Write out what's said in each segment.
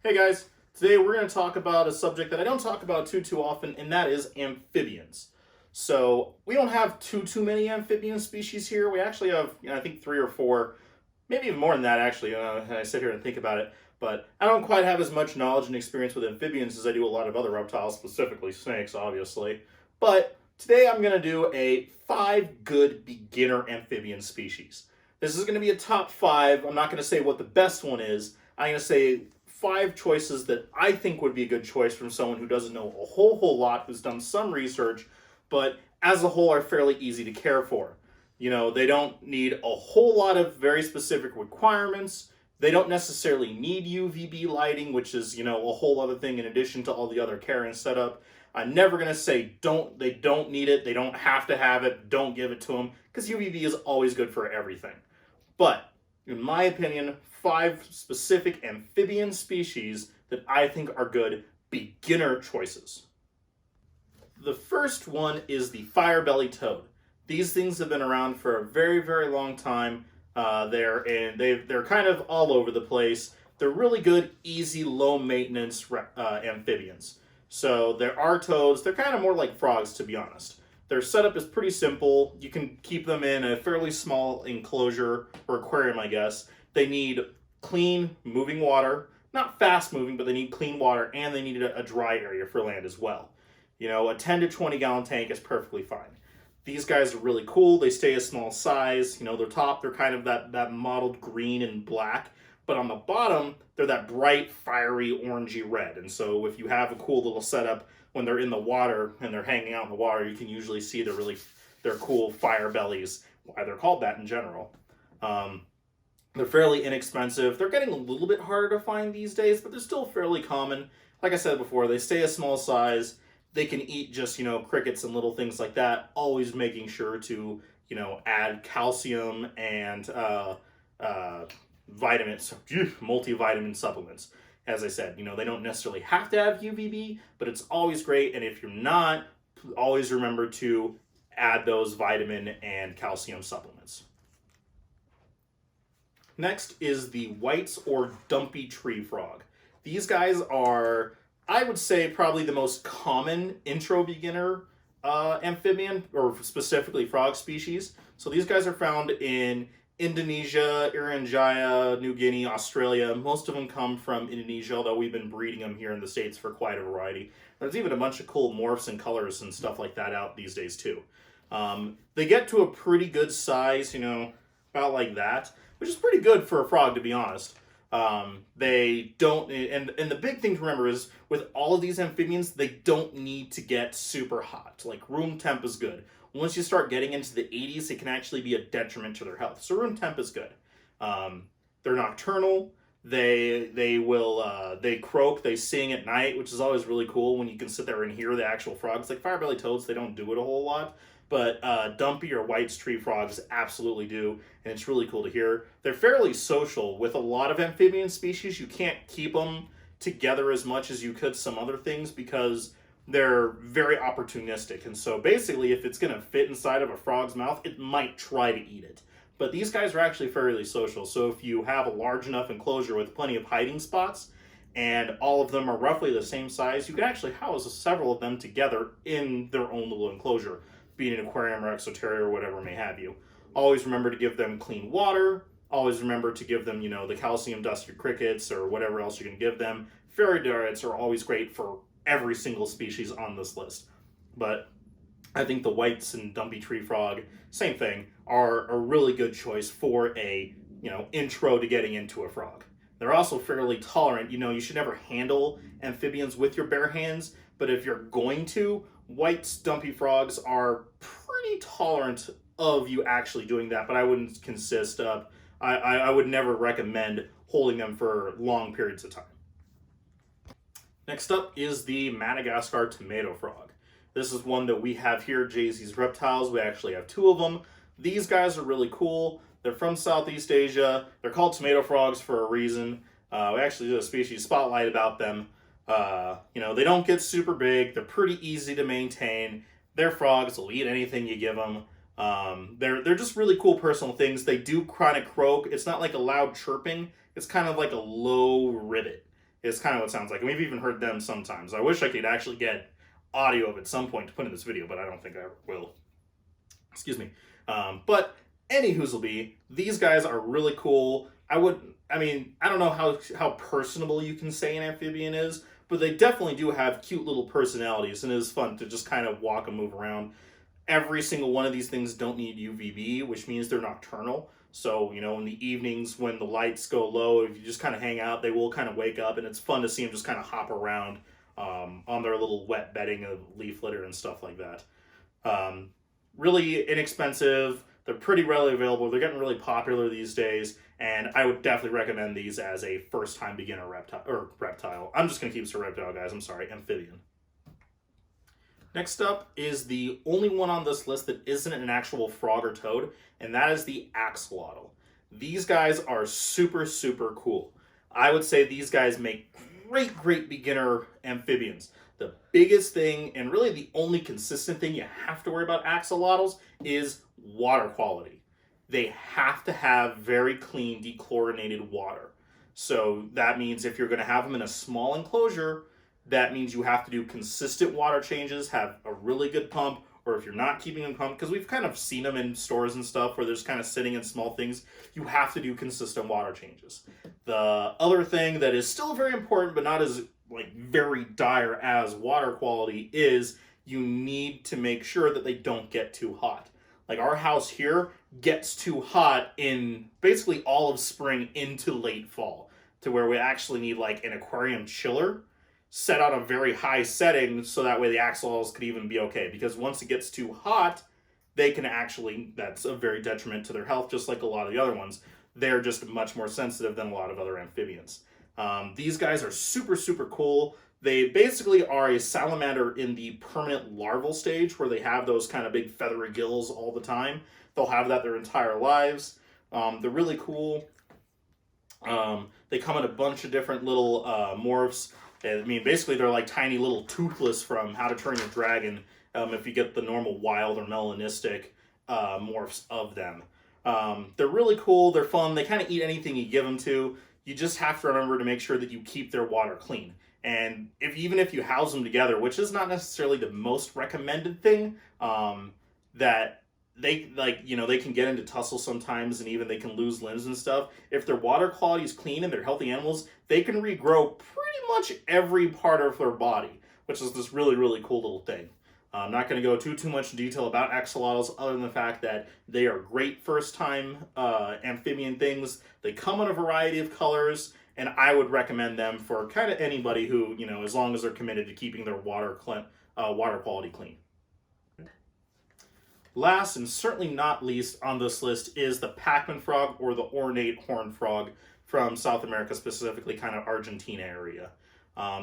Hey guys, today we're going to talk about a subject that I don't talk about too often, and that is amphibians. So we don't have too many amphibian species here. We actually have, I think 3 or 4, maybe even more than that actually. And I sit here and think about it, but I don't quite have as much knowledge and experience with amphibians as I do a lot of other reptiles, specifically snakes, obviously. But today I'm going to do a 5 good beginner amphibian species. This is going to be a top 5. I'm not going to say what the best one is. I'm going to say 5 choices that I think would be a good choice from someone who doesn't know a whole lot, who's done some research, but as a whole are fairly easy to care for. They don't need a whole lot of very specific requirements. They don't necessarily need UVB lighting, which is, a whole other thing in addition to all the other care and setup. I'm never going to say they don't need it, they don't have to have it, don't give it to them, because UVB is always good for everything. But in my opinion, 5 specific amphibian species that I think are good beginner choices. The first one is the Firebellied Toad. These things have been around for a very long time. They're kind of all over the place. They're really good, easy, low maintenance amphibians. So there are toads. They're kind of more like frogs, to be honest. Their setup is pretty simple. You can keep them in a fairly small enclosure or aquarium, I guess. They need clean, moving water. Not fast moving, but they need clean water, and they need a dry area for land as well. A 10 to 20 gallon tank is perfectly fine. These guys are really cool. They stay a small size. Their top, they're kind of that mottled green and black. But on the bottom, they're that bright, fiery, orangey red. And so if you have a cool little setup, when they're in the water and they're hanging out in the water, you can usually see their cool fire bellies, why they're called that in general. They're fairly inexpensive. They're getting a little bit harder to find these days, but they're still fairly common. Like I said before, they stay a small size. They can eat just, crickets and little things like that, always making sure to, add calcium and vitamins, multivitamin supplements. As I said, they don't necessarily have to have UVB, but it's always great. And if you're not, always remember to add those vitamin and calcium supplements. Next is the whites or dumpy tree frog. These guys are, I would say, probably the most common intro beginner amphibian, or specifically frog species. So these guys are found in Indonesia, Irian Jaya, New Guinea, Australia. Most of them come from Indonesia, although we've been breeding them here in the States for quite a variety. There's even a bunch of cool morphs and colors and stuff like that out these days too. They get to a pretty good size, about like that, which is pretty good for a frog, to be honest. They don't, and the big thing to remember is with all of these amphibians, they don't need to get super hot. Like room temp is good. Once you start getting into the 80s, it can actually be a detriment to their health. So room temp is good. They're nocturnal. They croak, they sing at night, which is always really cool when you can sit there and hear the actual frogs. Like firebelly toads, they don't do it a whole lot, but dumpy or white's tree frogs absolutely do, and it's really cool to hear. They're fairly social. With a lot of amphibian species, you can't keep them together as much as you could some other things because they're very opportunistic. And so basically, if it's going to fit inside of a frog's mouth, it might try to eat it. But these guys are actually fairly social. So if you have a large enough enclosure with plenty of hiding spots, and all of them are roughly the same size, you can actually house several of them together in their own little enclosure, be it an aquarium or exoterria or whatever may have you. Always remember to give them clean water. Always remember to give them, the calcium dusted crickets or whatever else you can give them. Fairy diets are always great for every single species on this list. But I think the whites and dumpy tree frog, same thing, are a really good choice for a, intro to getting into a frog. They're also fairly tolerant. You should never handle amphibians with your bare hands, but if you're going to, whites, dumpy frogs are pretty tolerant of you actually doing that, but I wouldn't I would never recommend holding them for long periods of time. Next up is the Madagascar tomato frog. This is one that we have here, jzsreptiles. We actually have 2 of them. These guys are really cool. They're from Southeast Asia. They're called tomato frogs for a reason. We actually did a species spotlight about them. They don't get super big. They're pretty easy to maintain. They're frogs. They'll eat anything you give them. They're just really cool personal things. They do kind of croak. It's not like a loud chirping. It's kind of like a low ribbit. Is kind of what it sounds like. And we've even heard them sometimes. I wish I could actually get audio of it at some point to put in this video, but I don't think I will. Excuse me. But anywhoozleby, these guys are really cool. I don't know how personable you can say an amphibian is, but they definitely do have cute little personalities, and it is fun to just kind of walk and move around. Every single one of these things don't need UVB, which means they're nocturnal. So, in the evenings when the lights go low, if you just kind of hang out, they will kind of wake up, and it's fun to see them just kind of hop around on their little wet bedding of leaf litter and stuff like that. Really inexpensive. They're pretty readily available. They're getting really popular these days, and I would definitely recommend these as a first-time beginner reptile. I'm just going to keep it to reptile, guys. I'm sorry, amphibian. Next up is the only one on this list that isn't an actual frog or toad, and that is the axolotl. These guys are super, super cool. I would say these guys make great beginner amphibians. The biggest thing, and really the only consistent thing you have to worry about axolotls, is water quality. They have to have very clean, dechlorinated water. So that means if you're going to have them in a small enclosure, that means you have to do consistent water changes, have a really good pump, or if you're not keeping them pumped, because we've kind of seen them in stores and stuff where they're just kind of sitting in small things, you have to do consistent water changes. The other thing that is still very important, but not as very dire as water quality, is you need to make sure that they don't get too hot. Like our house here gets too hot in basically all of spring into late fall, to where we actually need an aquarium chiller set on a very high setting so that way the axolotls could even be okay. Because once it gets too hot, they can that's a very detriment to their health, just like a lot of the other ones. They're just much more sensitive than a lot of other amphibians. These guys are super, super cool. They basically are a salamander in the permanent larval stage, where they have those kind of big feathery gills all the time. They'll have that their entire lives. They're really cool. They come in a bunch of different little morphs. Basically they're like tiny little Toothless from How to Train Your Dragon, if you get the normal wild or melanistic morphs of them. They're really cool. They're fun. They kind of eat anything you give them to. You just have to remember to make sure that you keep their water clean. And even if you house them together, which is not necessarily the most recommended thing, that they can get into tussle sometimes, and even they can lose limbs and stuff. If their water quality is clean and they're healthy animals, they can regrow pretty much every part of their body, which is this really, really cool little thing. I'm not going to go too much detail about axolotls, other than the fact that they are great first-time amphibian things. They come in a variety of colors, and I would recommend them for kind of anybody who, as long as they're committed to keeping their water quality clean. Last, and certainly not least on this list, is the Pacman frog, or the ornate horned frog from South America, specifically kind of Argentina area.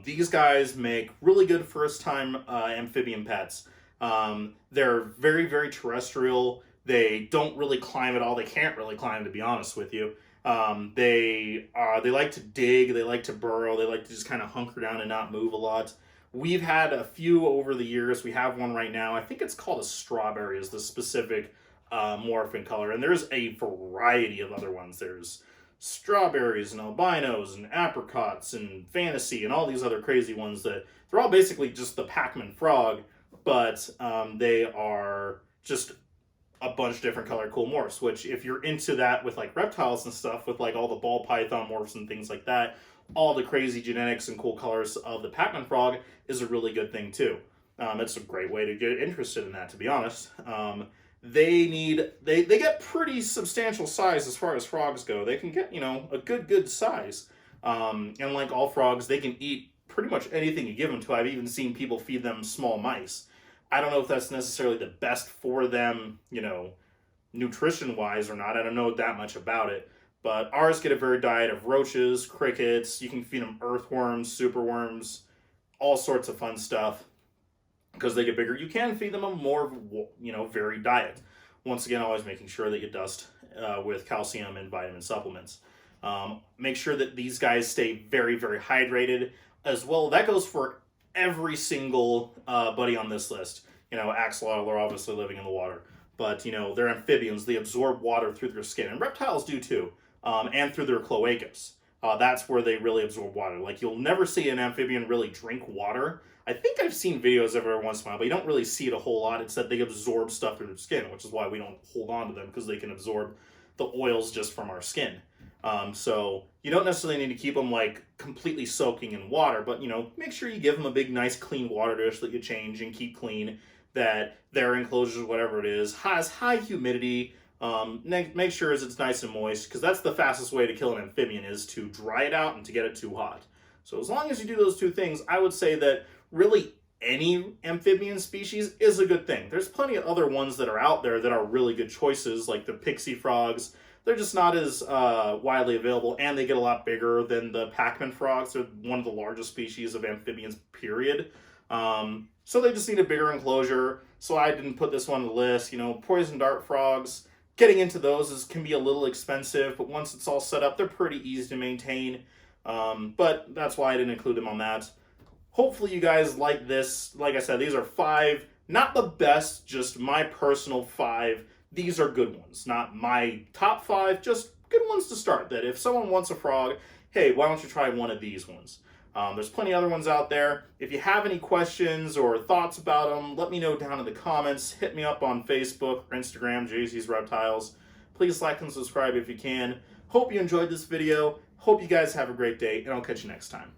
These guys make really good first-time amphibian pets. They're very, very terrestrial. They don't really climb at all. They can't really climb, to be honest with you. They like to dig. They like to burrow. They like to just kind of hunker down and not move a lot. We've had a few over the years. We have one right now. I think it's called a strawberry is the specific morph in color. And there's a variety of other ones. There's strawberries and albinos and apricots and fantasy and all these other crazy ones that they're all basically just the Pacman frog, but they are just a bunch of different color cool morphs, which if you're into that with reptiles and stuff, with all the ball python morphs and things like that, all the crazy genetics and cool colors of the Pacman frog is a really good thing too. It's a great way to get interested in that, to be honest. They get pretty substantial size as far as frogs go. They can get, a good size. And like all frogs, they can eat pretty much anything you give them to. I've even seen people feed them small mice. I don't know if that's necessarily the best for them, nutrition-wise or not. I don't know that much about it. But ours get a varied diet of roaches, crickets. You can feed them earthworms, superworms, all sorts of fun stuff. Because they get bigger, you can feed them a more, varied diet. Once again, always making sure that you dust with calcium and vitamin supplements. Make sure that these guys stay very, very hydrated as well. That goes for every single buddy on this list. Axolotl are obviously living in the water. But, they're amphibians. They absorb water through their skin. And reptiles do too. And through their cloacas. that's where they really absorb water. Like, you'll never see an amphibian really drink water. I think I've seen videos of it every once in a while, but you don't really see it a whole lot. It's that they absorb stuff through their skin, which is why we don't hold on to them, because they can absorb the oils just from our skin. So you don't necessarily need to keep them like completely soaking in water, but make sure you give them a big, nice, clean water dish that you change and keep clean. That their enclosures, whatever it is, has high humidity. Make sure it's nice and moist, because that's the fastest way to kill an amphibian, is to dry it out and to get it too hot. So as long as you do those two things, I would say that really any amphibian species is a good thing. There's plenty of other ones that are out there that are really good choices, like the pixie frogs. They're just not as widely available, and they get a lot bigger than the Pacman frogs. They're one of the largest species of amphibians, period. So they just need a bigger enclosure. So I didn't put this one on the list. Poison dart frogs, getting into those can be a little expensive, but once it's all set up, they're pretty easy to maintain. But that's why I didn't include them on that. Hopefully you guys like this. Like I said, these are 5, not the best, just my personal 5. These are good ones, not my top 5, just good ones to start. That if someone wants a frog, hey, why don't you try one of these ones? There's plenty of other ones out there. If you have any questions or thoughts about them, let me know down in the comments. Hit me up on Facebook or Instagram, jzsreptiles. Please like and subscribe if you can. Hope you enjoyed this video. Hope you guys have a great day, and I'll catch you next time.